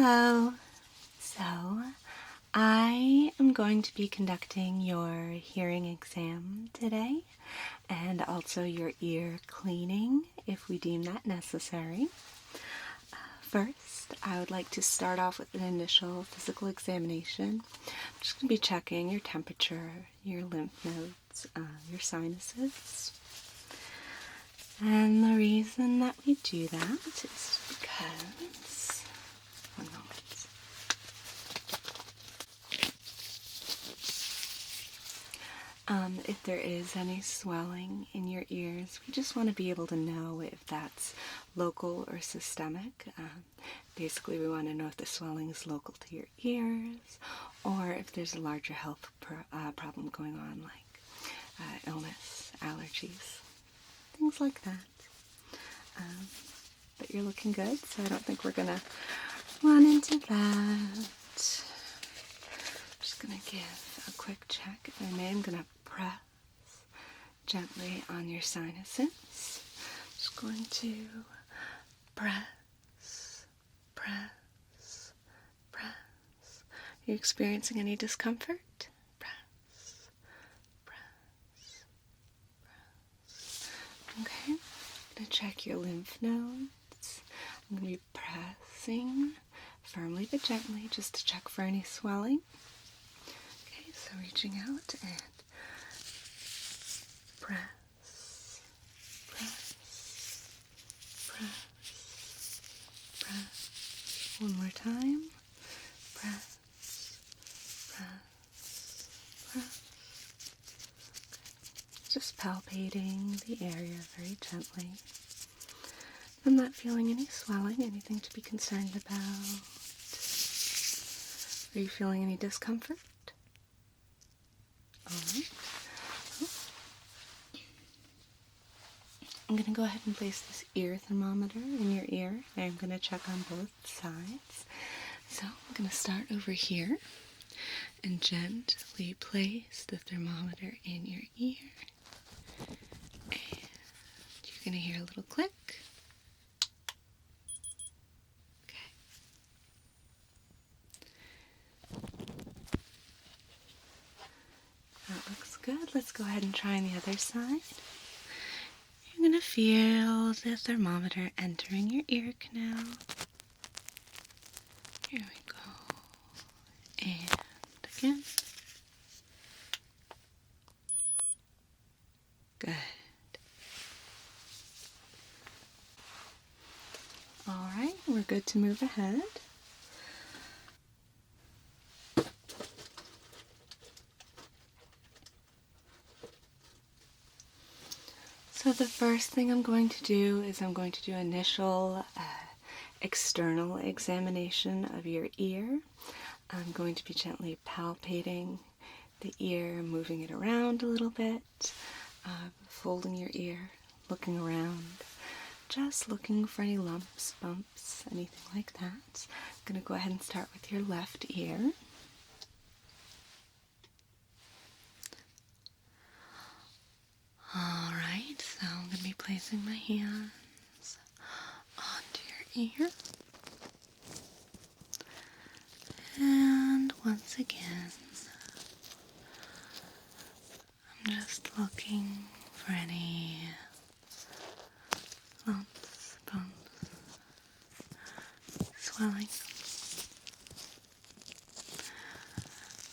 Hello. So, I am going to be conducting your hearing exam today and also your ear cleaning if we deem that necessary. First, I would like to start off with an initial physical examination. I'm just going to be checking your temperature, your lymph nodes, your sinuses. And the reason that we do that is because, one moment. If there is any swelling in your ears, we just want to be able to know if that's local or systemic. Basically, we want to know if the swelling is local to your ears or if there's a larger health problem going on, like illness, allergies, things like that. But you're looking good, so I don't think we're going to run into that. Just going to give a quick check. If I may, I'm going to press gently on your sinuses. Just going to press, press, press. Are you experiencing any discomfort? Press, press, press. Okay. I'm going to check your lymph nodes. I'm going to be pressing firmly but gently just to check for any swelling. Okay, so reaching out and press, press, press, press. One more time. Press, press, press. Okay. Just palpating the area very gently. I'm not feeling any swelling, anything to be concerned about. Are you feeling any discomfort? Alright. I'm going to go ahead and place this ear thermometer in your ear. I'm going to check on both sides. So I'm going to start over here and gently place the thermometer in your ear. And you're going to hear a little click. Okay. That looks good. Let's go ahead and try on the other side. You're going to feel the thermometer entering your ear canal. Here we go. And again. Good. Alright, we're good to move ahead. So the first thing I'm going to do is I'm going to do initial external examination of your ear. I'm going to be gently palpating the ear, moving it around a little bit, folding your ear, looking around, just looking for any lumps, bumps, anything like that. I'm going to go ahead and start with your left ear. Alright, so I'm going to be placing my hands onto your ear. And once again, I'm just looking for any lumps, bumps, swelling.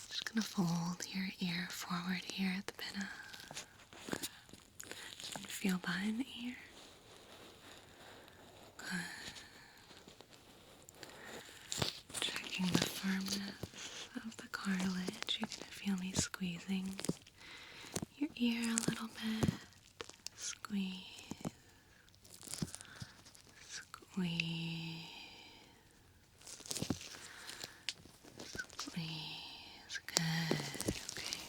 Just going to fold your ear forward here at the pinna. Just feel behind the ear. Good. Checking the firmness of the cartilage. You're going to feel me squeezing your ear a little bit. Squeeze. Squeeze. Squeeze. Good. Okay.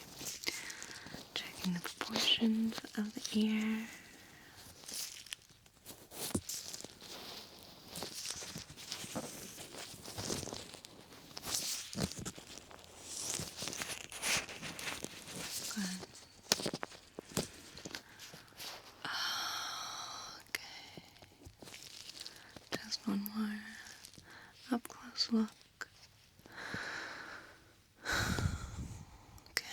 Checking the proportions of the ear. One more up close close look. Okay.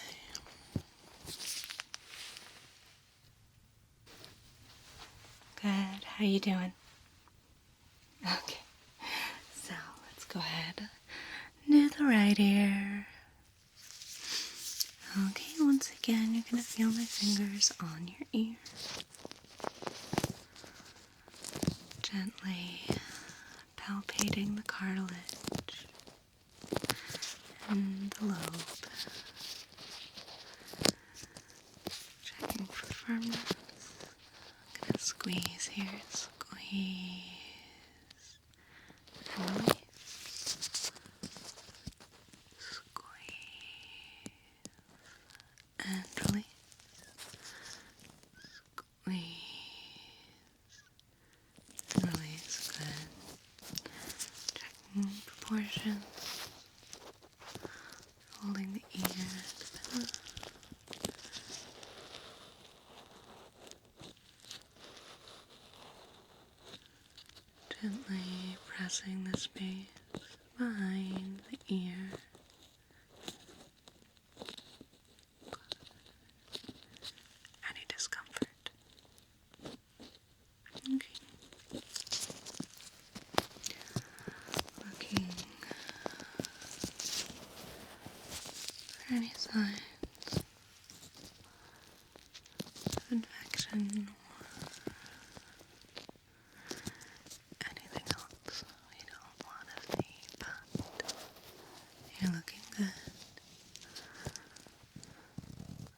Good. How you doing? Okay. So let's go ahead. Do the right ear. Okay, once again, you're going to feel my fingers on your ear. Gently palpating the cartilage and the lobe. Checking for firmness. I'm going to squeeze here. Squeeze. And release. Squeeze. And release. Squeeze. And release. Good. Checking proportions. Holding the ear at the middle. Gently pressing the space behind the ear. Any discomfort? Okay. Looking for any signs of infection or anything else we don't want to see, but you're looking good.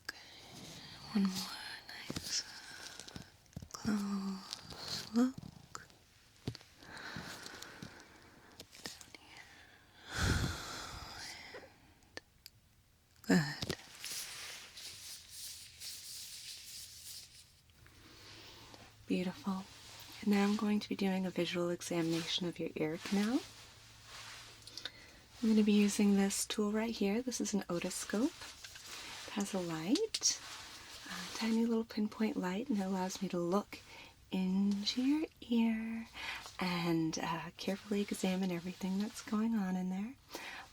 Okay, one more nice close look. Good. Beautiful. And now I'm going to be doing a visual examination of your ear canal. I'm going to be using this tool right here. This is an otoscope. It has a light, a tiny little pinpoint light, and it allows me to look into your ear and carefully examine everything that's going on in there.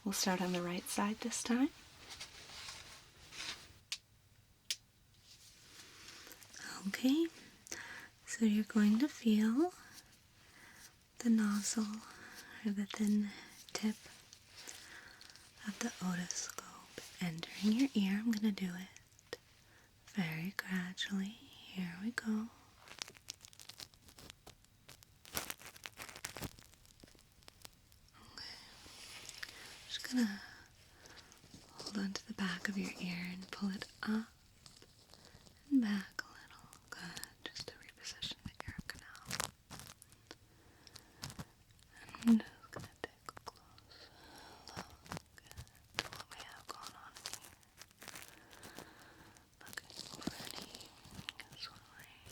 We'll start on the right side this time. Okay, so you're going to feel the nozzle or the thin tip of the otoscope entering your ear. I'm going to do it very gradually. Here we go. Okay. Just going to hold onto the back of your ear and pull it up and back a little. Good. Just to reposition the ear canal. And I'm just going to take a close look at what we have going on here. Looking for any swelling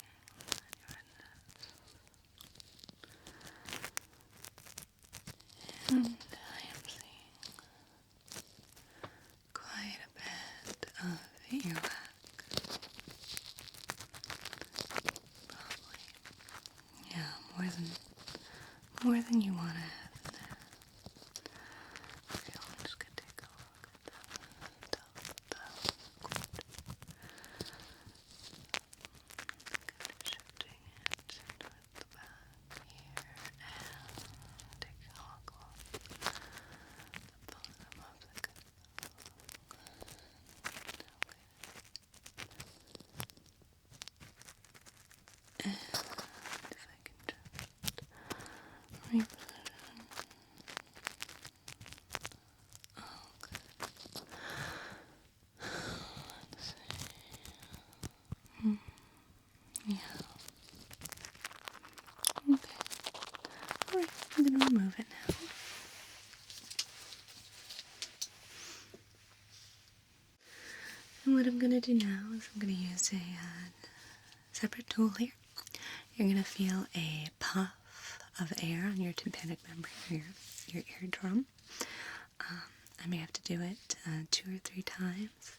and redness. And I am seeing quite a bit of earwax. Probably, yeah, more than you want to have in there. Okay, I'm just going to take a look at the top of the cord. Kind of shifting it towards the back here and taking a look along the bottom of the canal. Okay. And if I can just reposition. Okay. Let's see. Yeah. Okay. Alright, I'm going to remove it now. And what I'm going to do now is I'm going to use a separate tool here. You're going to feel a puff of air on your tympanic membrane, your eardrum. I may have to do it 2 or 3 times.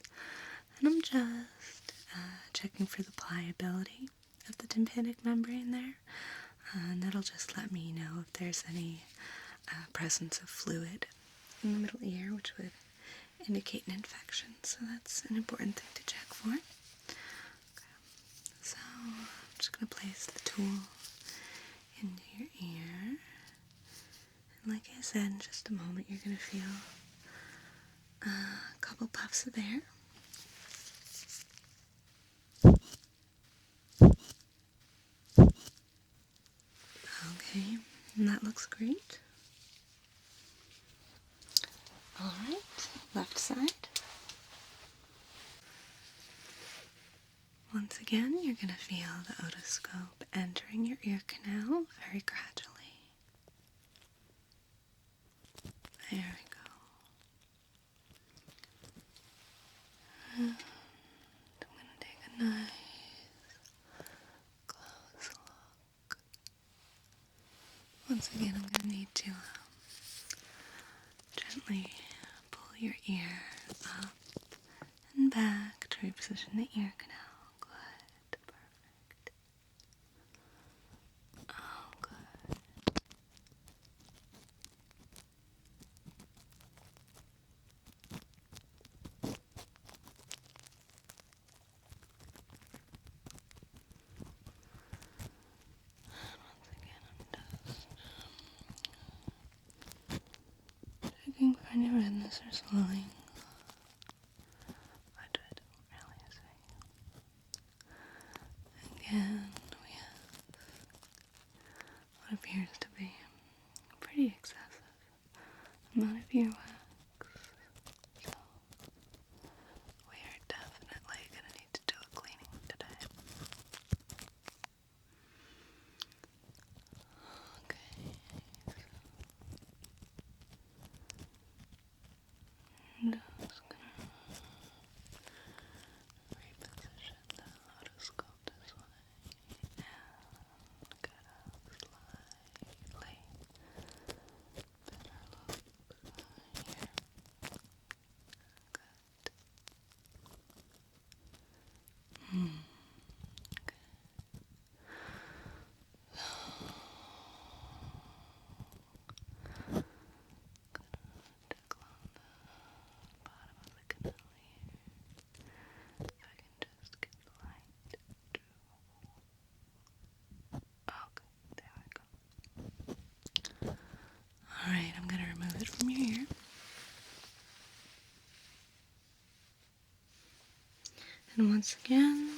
And I'm just checking for the pliability of the tympanic membrane there. And that'll just let me know if there's any presence of fluid in the middle ear, which would indicate an infection. So that's an important thing to check for. Okay. So I'm just going to place the tool into your ear. And like I said, in just a moment, you're going to feel a couple puffs of air. Okay, and that looks great. Alright, left side. Once again, you're going to feel the otoscope entering your ear canal very gradually. There we go. And I'm going to take a nice close look. Once again, I'm going to need to gently pull your ear up and back to reposition the ear canal. Good, perfect. Oh, good. Once again, I'm just checking for any redness or swelling. But I don't really see. Again, we have what appears to be a pretty excessive amount of earwax. So we are definitely going to need to do a cleaning today. Okay. I'm just going to reposition the otoscope this way and get a slightly better look here. Good. Tickle on the bottom of the canal here. If I can just get the light to... Okay, there we go. Alright, I'm going to remove it from your ear. And once again,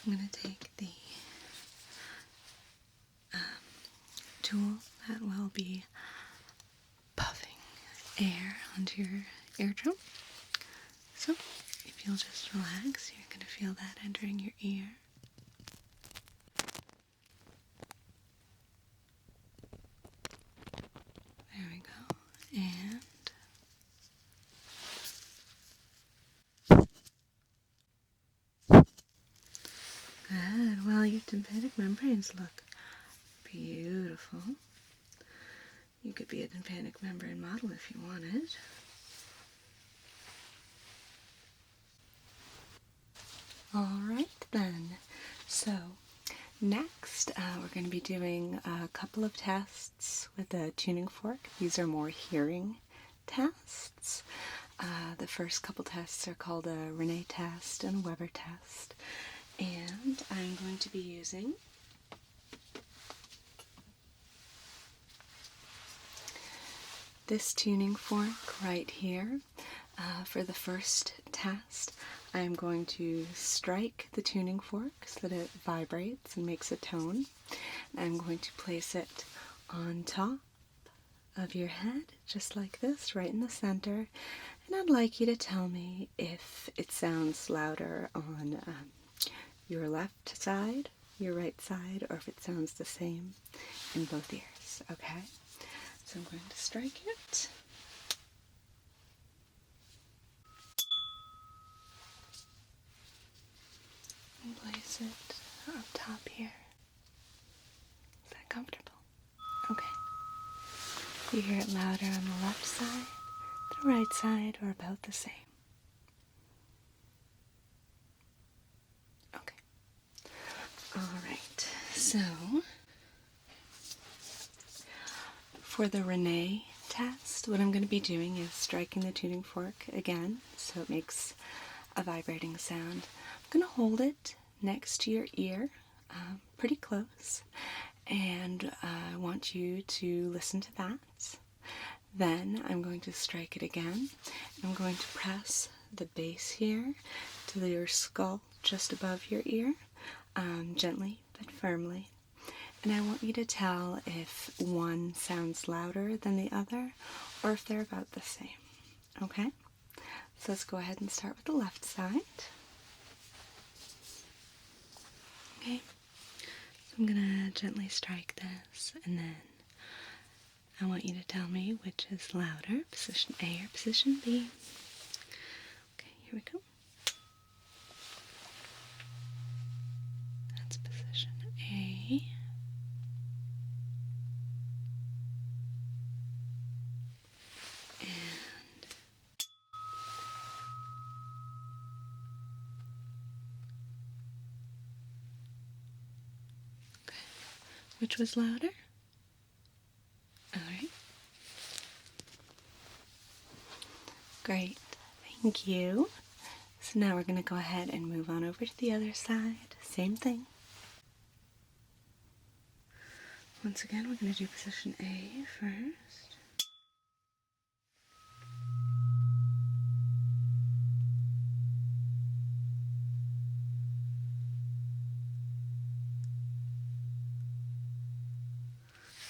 I'm going to take the tool that will be puffing air onto your eardrum. So, if you'll just relax, you're going to feel that entering your ear. There we go. And good. Well, your tympanic membranes look beautiful. You could be a tympanic membrane model if you wanted. Alright then. So, next we're going to be doing a couple of tests with a tuning fork. These are more hearing tests. The first couple tests are called a Renee test and a Weber test. And I'm going to be using this tuning fork right here. For the first test, I'm going to strike the tuning fork so that it vibrates and makes a tone. I'm going to place it on top of your head, just like this, right in the center. And I'd like you to tell me if it sounds louder on your left side, your right side, or if it sounds the same in both ears, okay? So I'm going to strike it. And place it up top here. Is that comfortable? Okay. You hear it louder on the left side, the right side, or about the same? Okay. Alright, so For the Renee test, what I'm going to be doing is striking the tuning fork again so it makes a vibrating sound. I'm going to hold it next to your ear, pretty close, and I want you to listen to that. Then I'm going to strike it again. I'm going to press the base here to your skull just above your ear, gently but firmly. And I want you to tell if one sounds louder than the other or if they're about the same. Okay? So let's go ahead and start with the left side. Okay? So I'm going to gently strike this, and then I want you to tell me which is louder, position A or position B. Okay, here we go. That's position A. Which was louder? Alright. Great. Thank you. So now we're going to go ahead and move on over to the other side. Same thing. Once again, we're going to do position A first.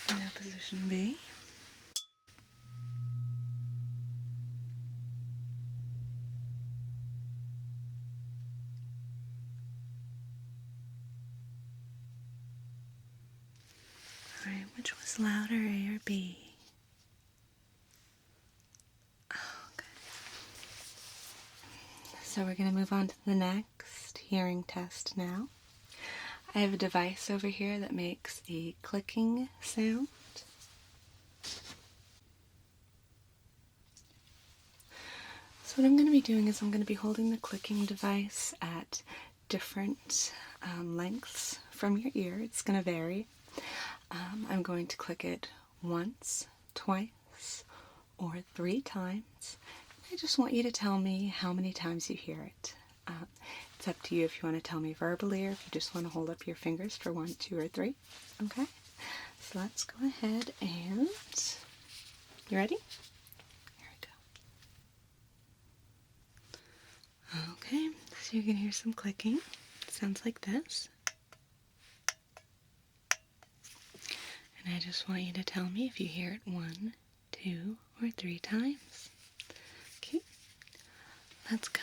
And now position B. Alright, which was louder, A or B? Okay. So we're going to move on to the next hearing test now. I have a device over here that makes a clicking sound. So what I'm going to be doing is I'm going to be holding the clicking device at different lengths from your ear. It's going to vary. I'm going to click it once, twice, or 3 times. I just want you to tell me how many times you hear it. It's up to you if you want to tell me verbally or if you just want to hold up your fingers for 1, 2, or 3. Okay? So let's go ahead and... You ready? Here we go. Okay, so you can hear some clicking. It sounds like this. And I just want you to tell me if you hear it 1, 2, or 3 times. Okay, let's go.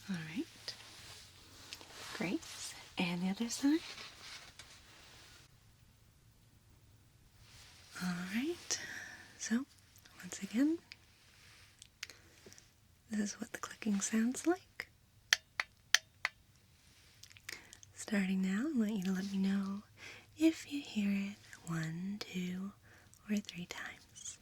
All right, great. And the other side. All right, so once again, this is what the clicking sounds like. Starting now, I want you to let me know if you hear it 1, 2, or 3 times.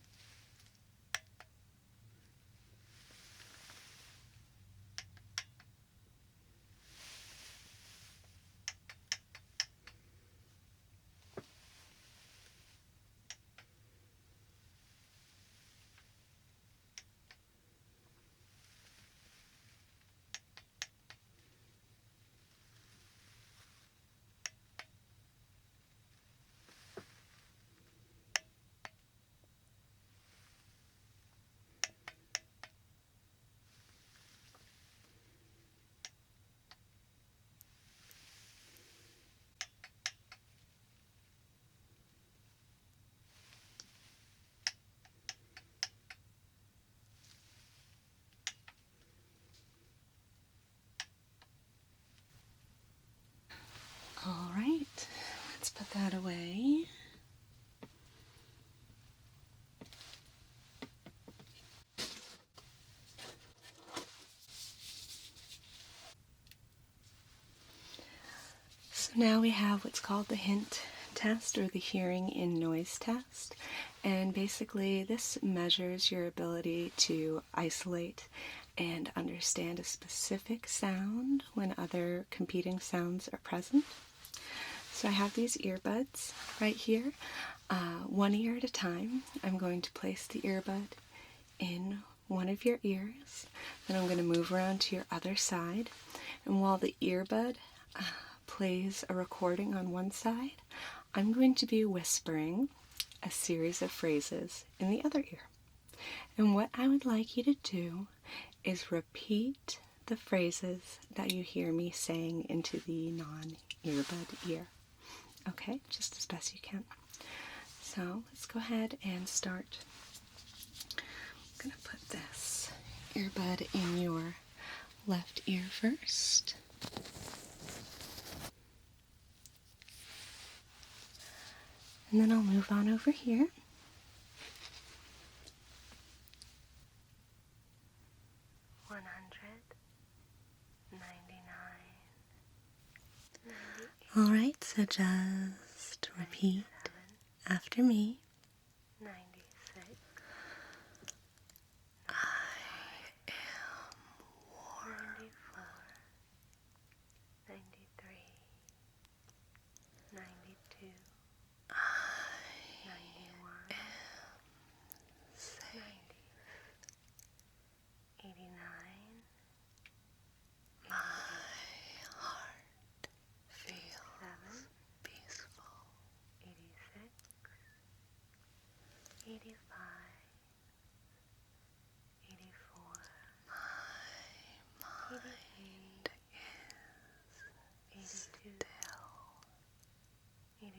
that away. So now we have what's called the hint test, or the hearing in noise test. And basically this measures your ability to isolate and understand a specific sound when other competing sounds are present. So I have these earbuds right here. One ear at a time, I'm going to place the earbud in one of your ears. Then I'm going to move around to your other side. And while the earbud plays a recording on one side, I'm going to be whispering a series of phrases in the other ear. And what I would like you to do is repeat the phrases that you hear me saying into the non-earbud ear. Okay, just as best you can. So let's go ahead and start. I'm going to put this earbud in your left ear first. And then I'll move on over here. All right, so just repeat after me. 96. I am warm. 94. 93. 92. I 91. am safe. 90. 89. My heart feels 7. peaceful. 86. 85. 84. My mind 82. is still. 81.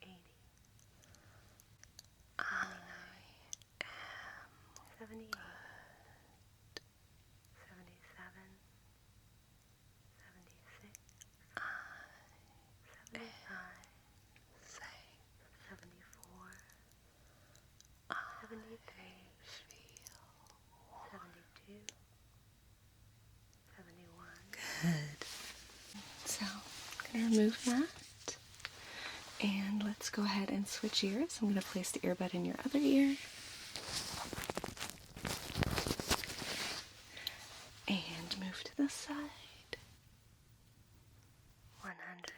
80. I 78. am 77. 76. I 75. safe. 74. I 73. feel 72. 71. good. So I'm going to remove that. And let's go ahead and switch ears. I'm going to place the earbud in your other ear. And move to the side. 100.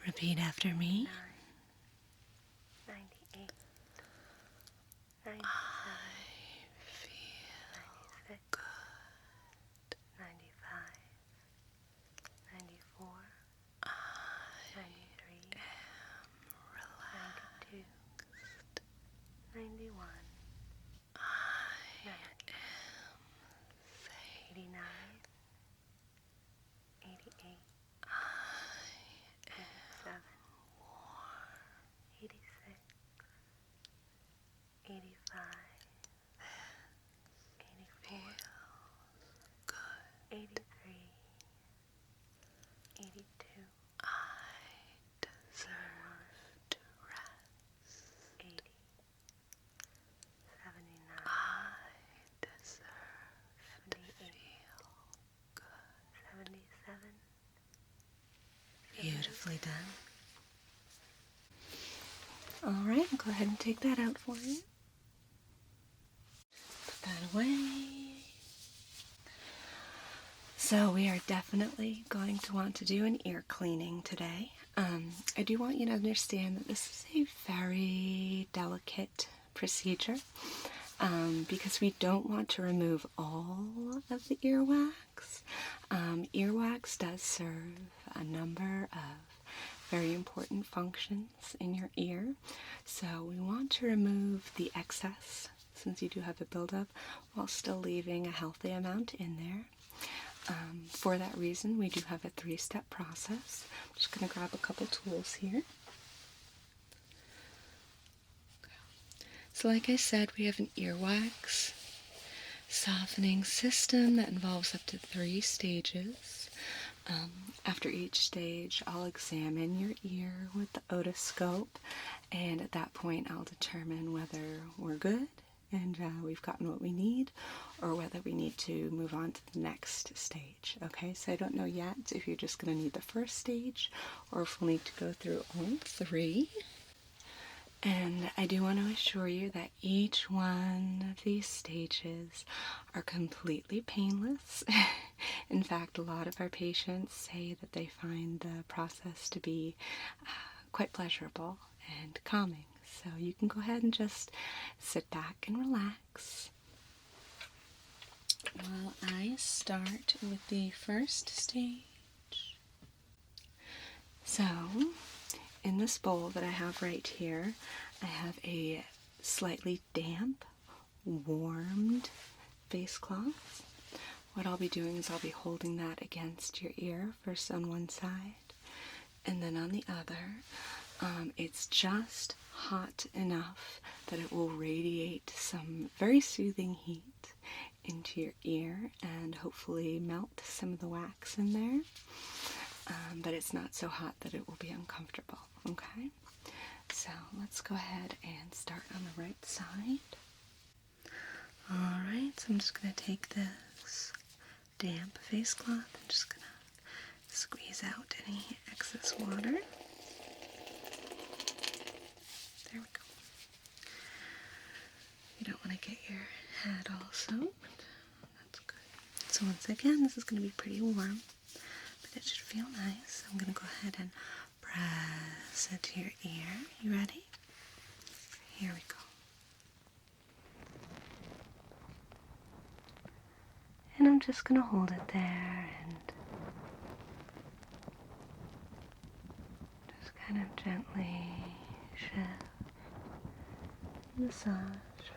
Repeat after me. 98. 97. I feel 96. good. 95. 94. I 93. am relaxed. 92. 91. I 90. am safe. 89. 88. I 87. warm. 86. 85. 84. Good. 83. 82. I deserve to rest. 80. 79. I deserve to 78. feel good. 77. Beautifully done. All right, go ahead and take that out for you. Put that away. So we are definitely going to want to do an ear cleaning today. I do want you to understand that this is a very delicate procedure because we don't want to remove all of the earwax. Earwax does serve a number of very important functions in your ear, so we want to remove the excess, since you do have a buildup, while still leaving a healthy amount in there. For that reason, we do have a 3-step process. I'm just going to grab a couple tools here. So like I said, we have an earwax softening system that involves up to 3 stages. After each stage, I'll examine your ear with the otoscope, and at that point, I'll determine whether we're good and we've gotten what we need, or whether we need to move on to the next stage. Okay, so I don't know yet if you're just going to need the first stage or if we'll need to go through all three. And I do want to assure you that each one of these stages are completely painless. In fact, a lot of our patients say that they find the process to be quite pleasurable and calming. So you can go ahead and just sit back and relax while I start with the first stage. So, in this bowl that I have right here, I have a slightly damp, warmed face cloth. What I'll be doing is I'll be holding that against your ear, first on one side, and then on the other. It's just hot enough that it will radiate some very soothing heat into your ear and hopefully melt some of the wax in there. But it's not so hot that it will be uncomfortable, okay? So let's go ahead and start on the right side. Alright, so I'm just going to take this damp face cloth and just going to squeeze out any excess water. There we go. You don't want to get your head all soaked. That's good. So once again, this is going to be pretty warm, but it should feel nice. I'm going to go ahead and press it to your ear. You ready? Here we go. And I'm just going to hold it there and just kind of gently shift, massage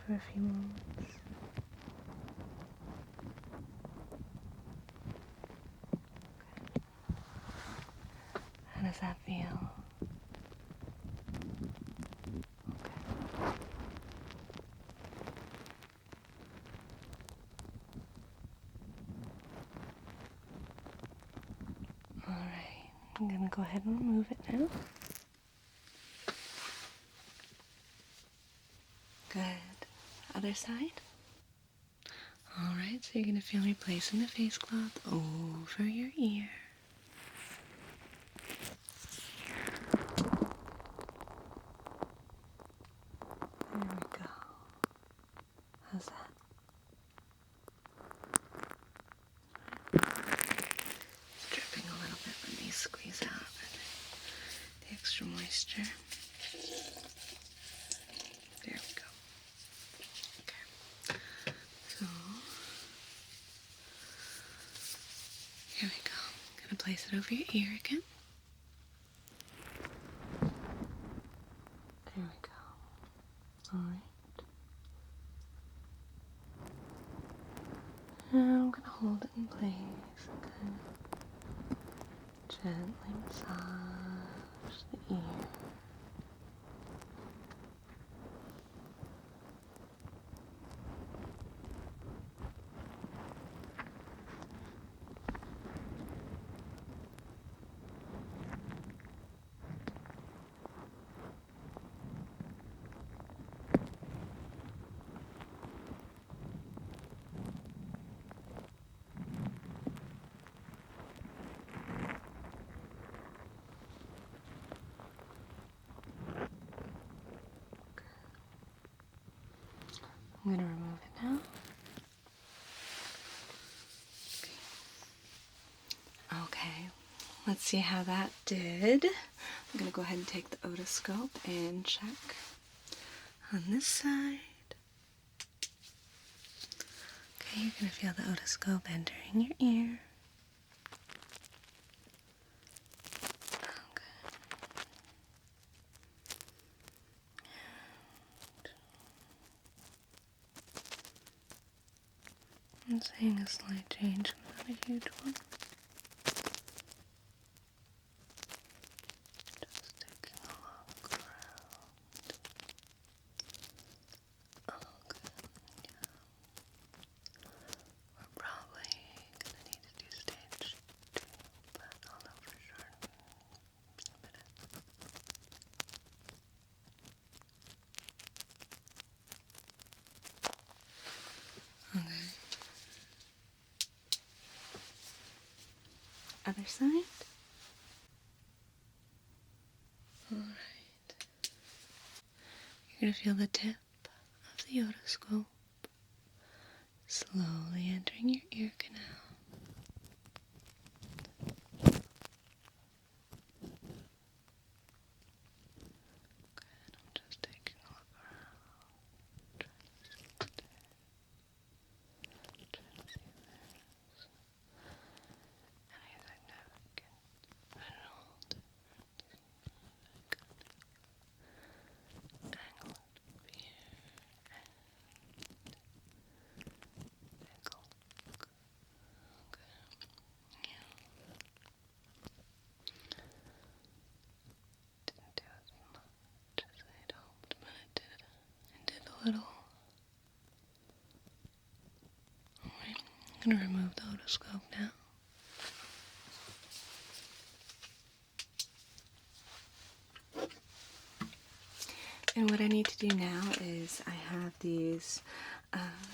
for a few moments. How does that feel? Alright, I'm going to go ahead and remove it now. Good. Other side. Alright, so you're going to feel me placing the face cloth over your ear. There we go. How's that? It's dripping a little bit. Let me squeeze out the extra moisture. There we go. Okay. So, here we go. I'm going to place it over your ear again. There we go. Alright. And I'm going to hold it in place and kind of gently massage the ear. I'm going to remove it now. Okay, let's see how that did. I'm going to go ahead and take the otoscope and check on this side. Okay, you're going to feel the otoscope entering your ear. I'm seeing a slight change, not a huge one. Just taking a look around. Okay, yeah. We're probably gonna need to do stage 2, but Other side. Alright. You're going to feel the tip of the otoscope slowly entering your ear canal. Good, I'm just taking a look around. Trying to see if there's any significant visual difference. Good. Angle up here and tingle. Okay. Yeah. Didn't do as much as I'd hoped, but it did. It did a little. Alright, I'm going to remove the otoscope now. And what I need to do now is I have these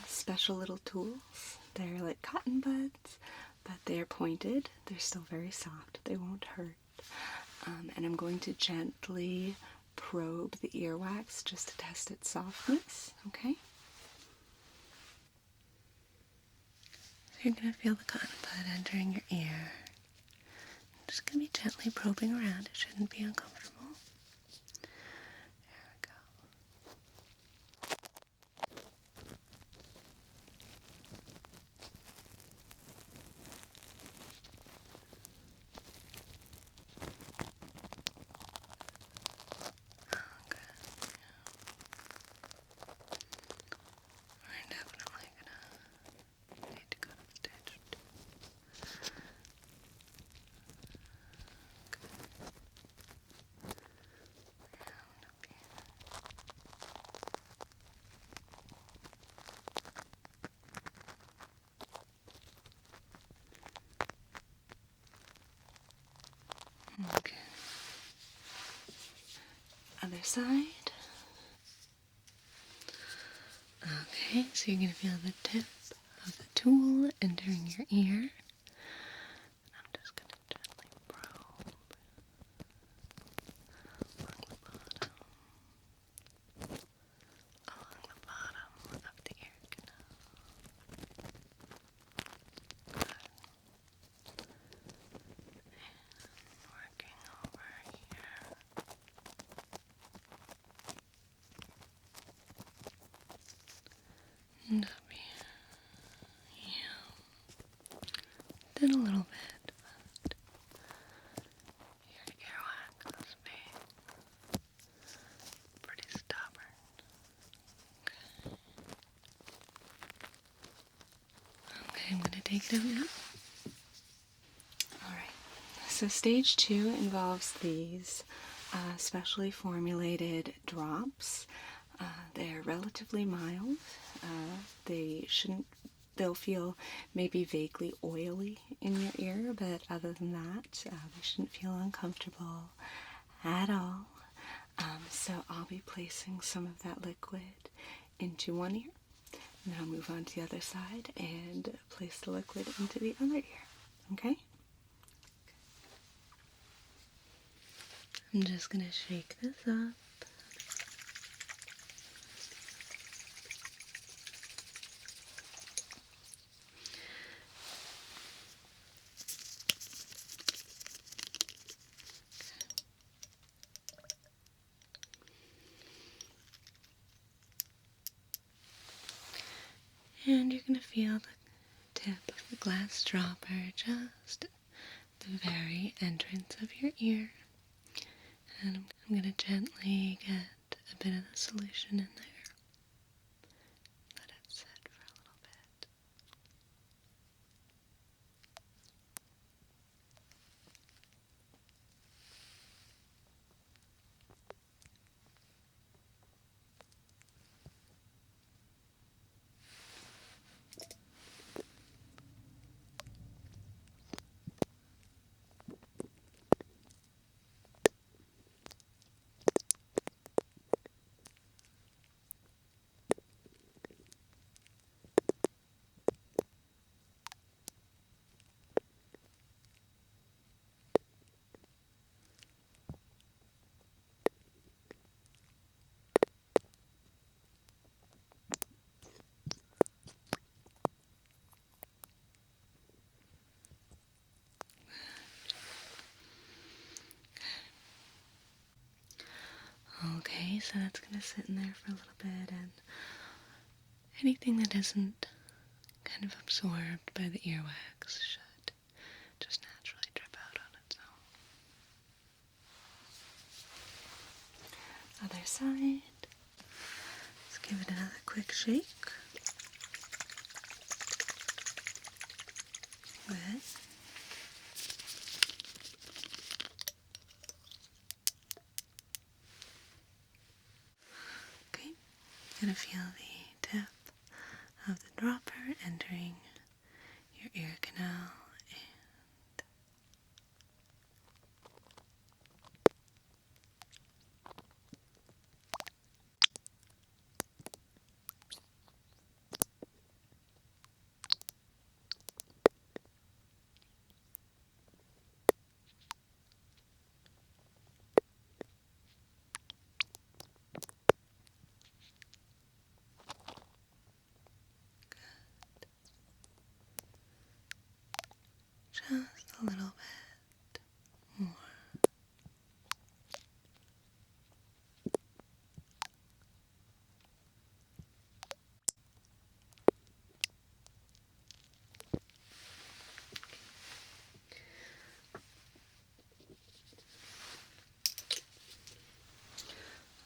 special little tools. They're like cotton buds, but they're pointed. They're still very soft. They won't hurt. And I'm going to gently probe the earwax just to test its softness, okay? So you're going to feel the cotton bud entering your ear. I'm just going to be gently probing around. It shouldn't be uncomfortable. There we go. Okay. We're definitely gonna need to go to the stage or two. Okay. Other side. Okay, so you're going to feel the tip of the tool entering your ear. I'm just going to gently probe along the bottom of the ear canal. Good. And working over here. And up here. Yeah. Did a little bit, but your earwax is being pretty stubborn. Okay. Okay, I'm going to take it out now. Alright, so stage 2 involves these specially formulated drops. They're relatively mild. They'll feel maybe vaguely oily in your ear, but other than that, they shouldn't feel uncomfortable at all. So I'll be placing some of that liquid into one ear, and then I'll move on to the other side and place the liquid into the other ear. Okay? I'm just going to shake this up. And you're going to feel the tip of the glass dropper just at the very entrance of your ear. And I'm going to gently get a bit of the solution in there. Let it sit for a little bit. so that's going to sit in there for a little bit, and anything that isn't kind of absorbed by the earwax should just naturally drip out on its own. Other side. Let's give it another quick shake. Good. Okay, gonna feel the tip of the dropper entering your ear canal and just a little bit more.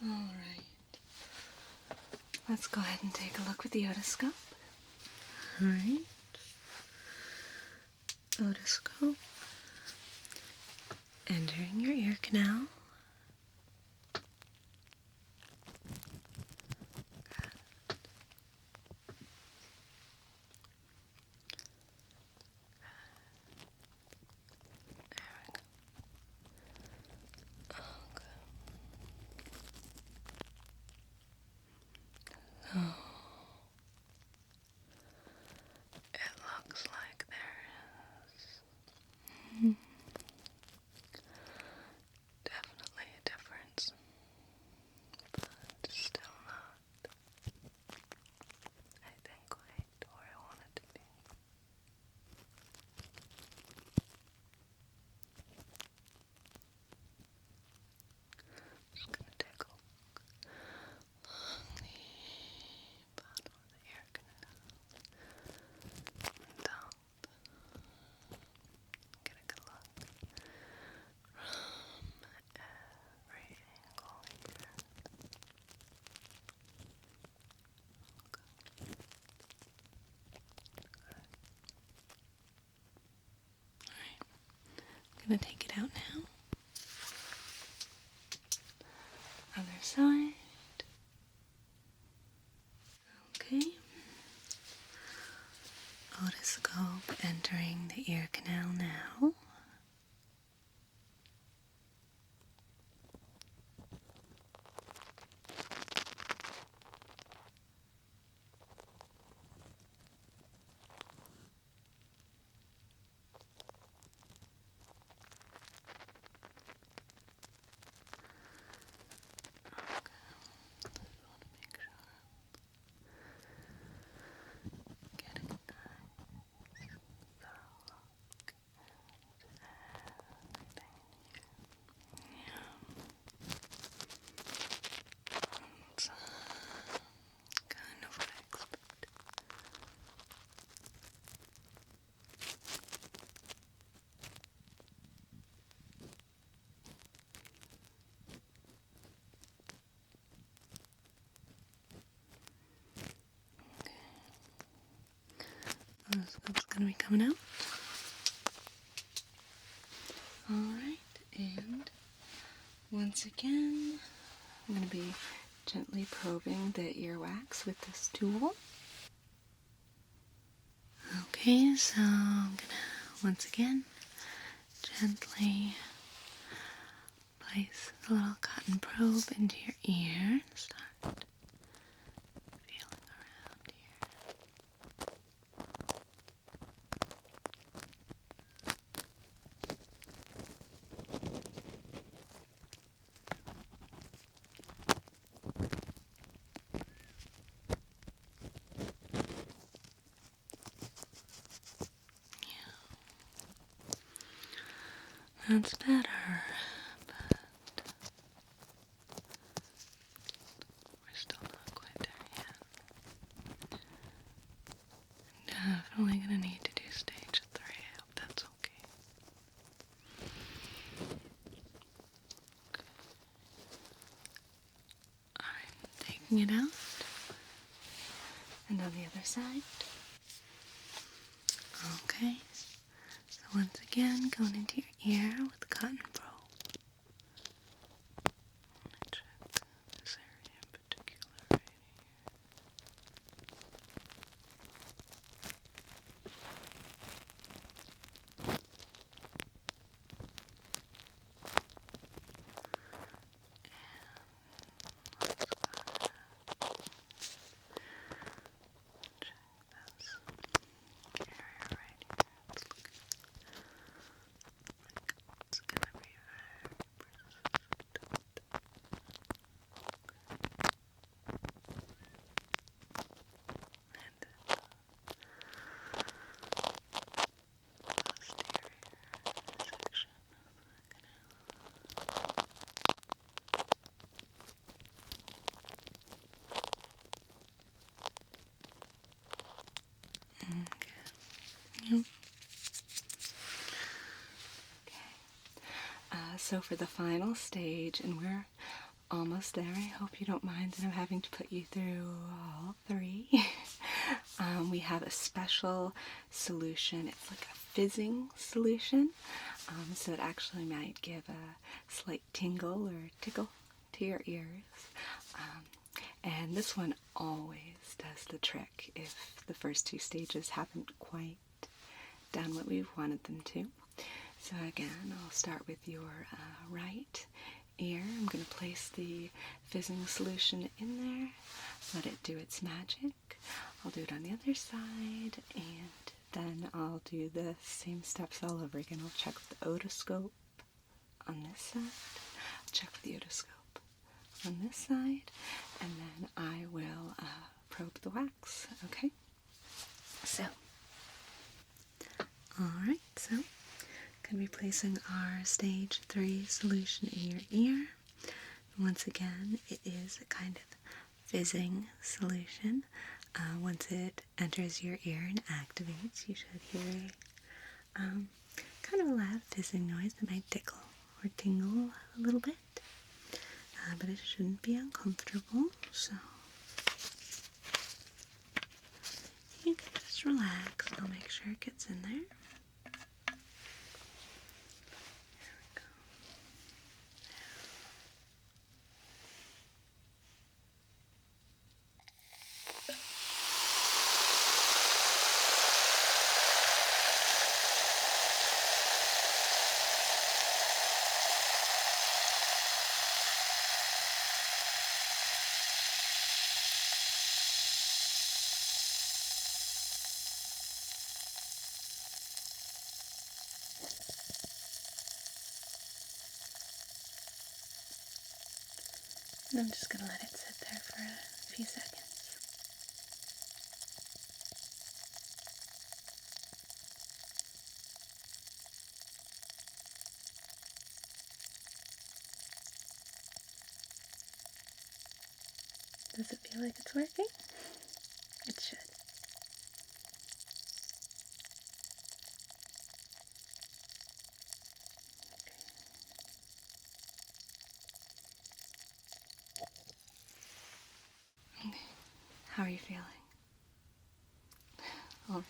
Alright, let's go ahead and take a look with the otoscope. Alright, otoscope entering your ear canal. Oh, it looks like there is definitely a difference, but still not, I think, quite where I want it to be. Just gonna take a look along the bottom of the ear canal and top. Get a good look from every angle here. I'm gonna take it out now. Other side. Okay. Otoscope entering the ear canal now. Kind of what I expected. Otoscope's gonna be coming out. Alright, and once again, I'm going to be gently probing the earwax with this tool. Okay, so I'm going to once again gently place a little cotton probe into your ear. Start feeling around here. That's better, but pushing it out. And on the other side. Okay. So once again, going into your ear with the cotton probe. Check this area in particular right here. So for the final stage, and we're almost there, I hope you don't mind that I'm having to put you through all three. We have a special solution. It's like a fizzing solution, so it actually might give a slight tingle or tickle to your ears. And this one always does the trick if the first two stages haven't quite done what we've wanted them to. So again, I'll start with your right ear. I'm going to place the fizzing solution in there, let it do its magic. I'll do it on the other side, and then I'll do the same steps all over again. I'll check with the otoscope on this side, I'll check with the otoscope on this side, and then I will probe the wax, okay? So, alright, so going to be placing our stage 3 solution in your ear. Once again, it is a kind of fizzing solution. Once it enters your ear and activates, you should hear a kind of a loud fizzing noise that might tickle or tingle a little bit, but it shouldn't be uncomfortable, so you can just relax. I'll make sure it gets in there. And I'm just going to let it sit there for a few seconds. Does it feel like it's working? It should. Okay. How are you feeling? Alright.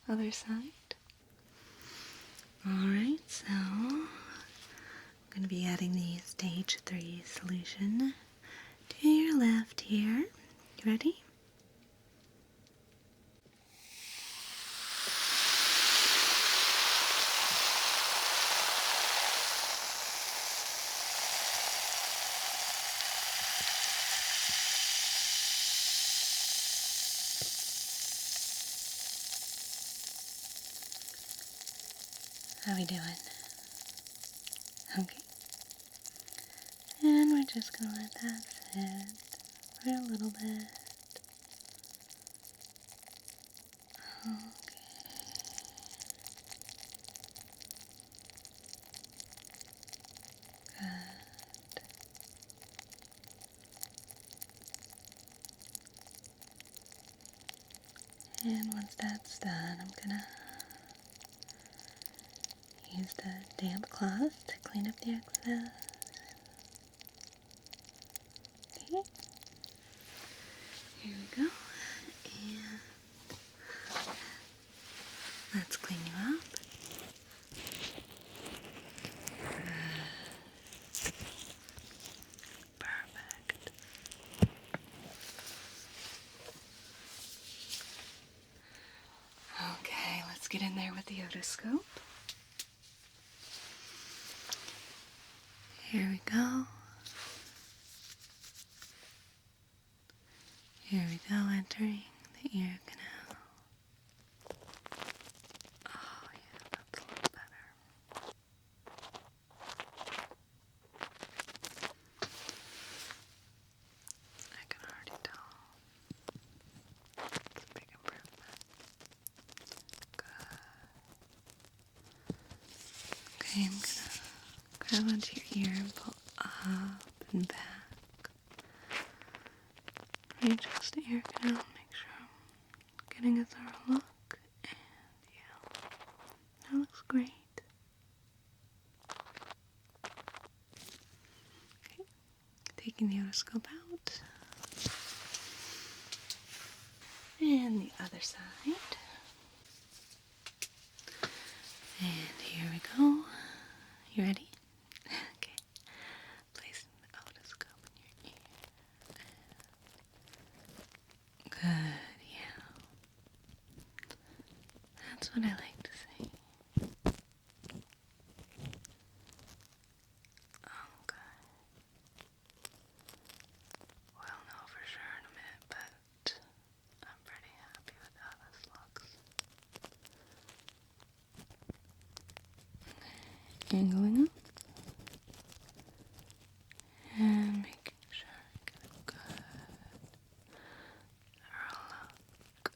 Other side. Alright, so I'm going to be adding the stage 3 solution to your left here. You ready? How are we doing? Okay. And we're just going to let that sit for a little bit. Okay. Good. And once that's done, I'm going to use the damp cloth to clean up the excess. Okay. Here we go. And let's clean you up. Perfect. Okay, let's get in there with the otoscope. Here we go. Here we go, entering the ear canal. Oh yeah, that's a little better. I can already tell. It's a big improvement. Good. Okay, I'm gonna grab onto your ear and pull up and back. Readjust the ear canal, make sure I'm getting a thorough look. And yeah, that looks great. Okay, taking the otoscope out. And the other side. And here we go. You ready? Okay. Place the otoscope in your ear. Good, yeah. That's what I like to say. Okay. We'll know for sure in a minute, but I'm pretty happy with how this looks. And going up. And making sure I get a good thorough look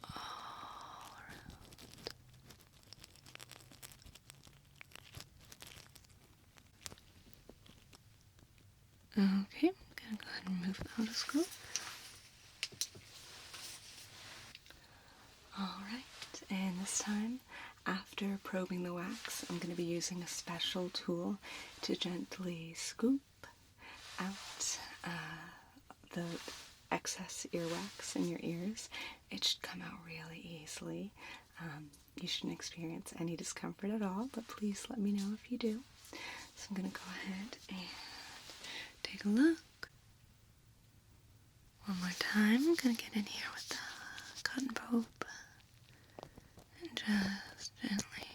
all around. Okay, I'm gonna go ahead and remove the otoscope. Alright, and this time, after probing the wax, I'm going to be using a special tool to gently scoop out the excess earwax in your ears. It should come out really easily. You shouldn't experience any discomfort at all, but please let me know if you do. So I'm going to go ahead and take a look. One more time. I'm going to get in here with the cotton probe and just gently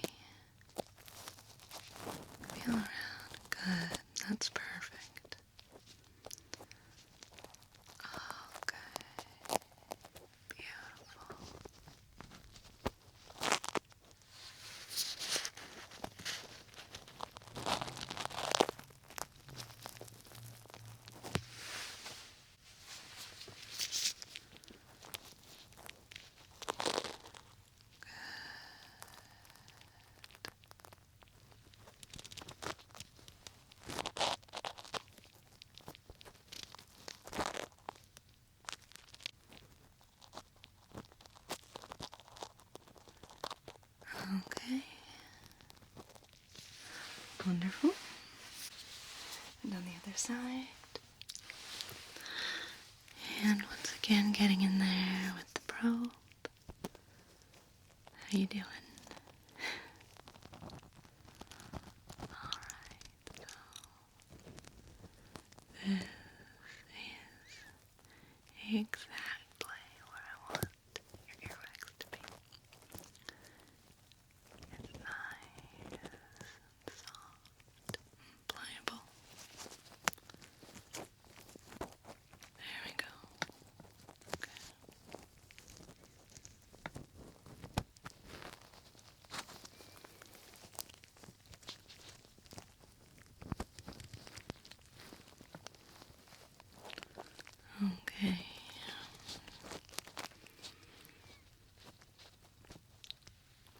feel around. Good. That's perfect. Okay. Beautiful. Okay. Wonderful. And on the other side. And once again, getting in there with the probe. How you doing? Alright, so this is exactly where I want your earwax to be. It's nice and soft and pliable. There we go. Okay. Okay.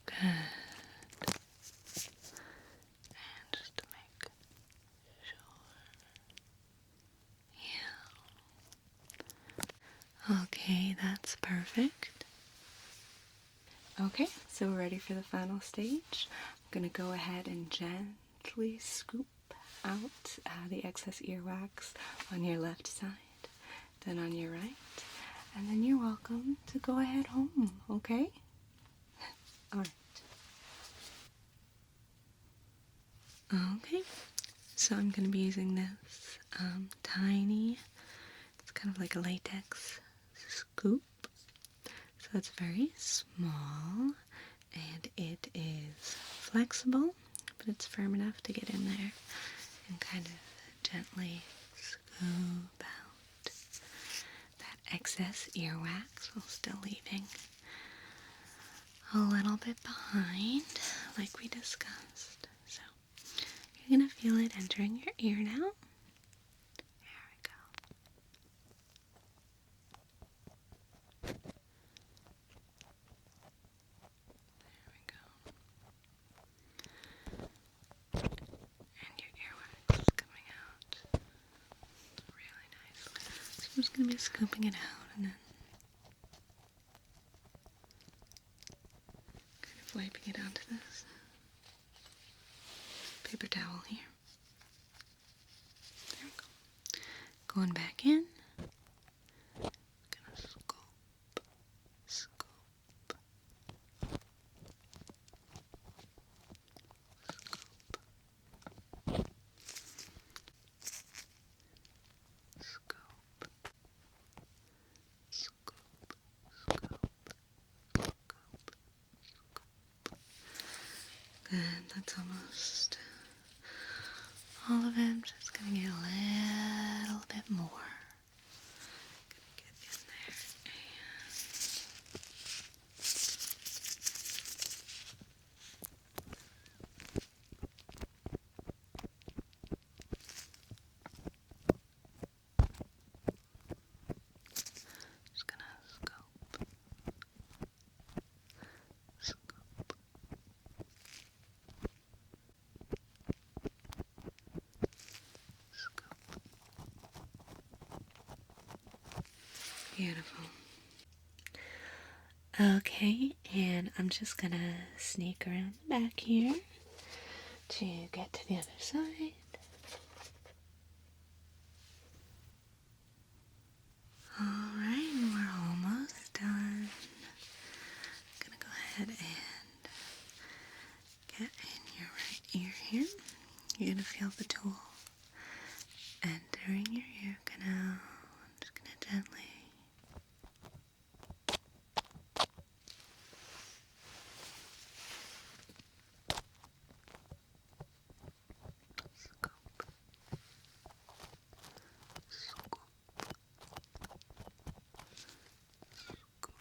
Good. And just to make sure. Yeah. Okay, that's perfect. Okay, so we're ready for the final stage. I'm going to go ahead and gently scoop out the excess earwax on your left side, then on your right. And then you're welcome to go ahead home, okay? Alright. Okay, so I'm going to be using this tiny, it's kind of like a latex scoop. So it's very small and it is flexible, but it's firm enough to get in there and kind of gently scoop out that excess earwax while still leaving a little bit behind, like we discussed. So you're going to feel it entering your ear now. There we go. There we go. And your earwax is coming out really nicely. So I'm just going to be scooping it out and then kind of wiping it onto this paper towel here. There we go. Going back in. Gonna scoop, scoop, scoop, scoop, scoop, scoop. Good, that's almost all of it. Just gonna get a little bit more. Gonna get in there just gonna scoop, scoop, scoop. Beautiful. Okay, and I'm just gonna sneak around the back here to get to the other side. Alright, we're almost done. Gonna go ahead and get in your right ear here. You're gonna feel the tool entering your ear canal. I'm just gonna gently scoop, scoop, scoop,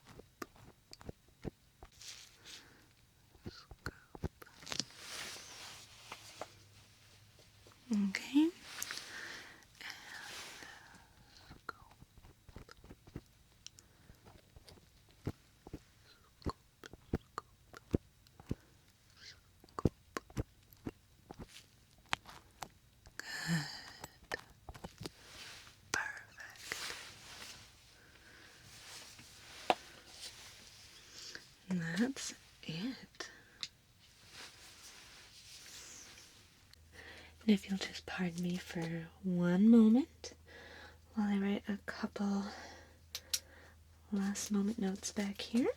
scoop. Okay. And that's it. And if you'll just pardon me for one moment while I write a couple last moment notes back here.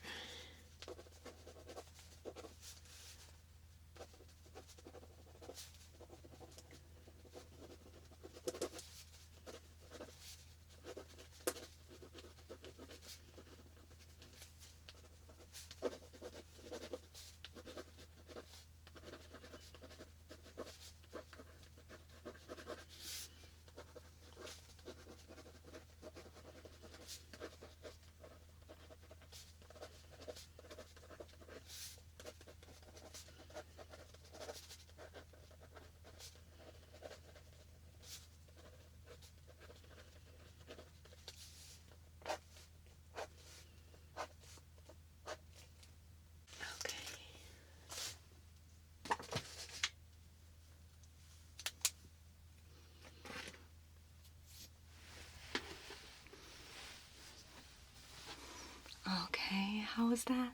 Okay, how was that?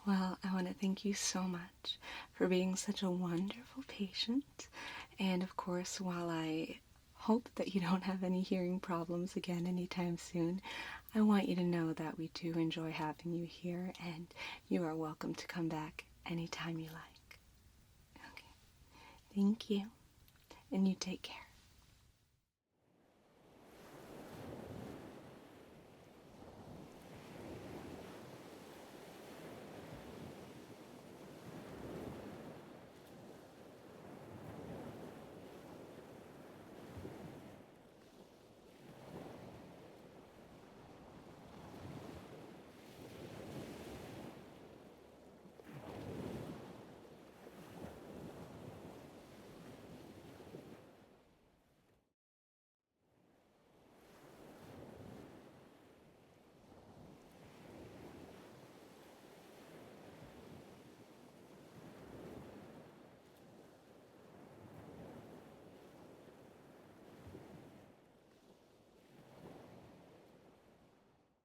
Well, I want to thank you so much for being such a wonderful patient. And of course, while I hope that you don't have any hearing problems again anytime soon. I want you to know that we do enjoy having you here, and you are welcome to come back anytime you like. Okay. Thank you, and you take care.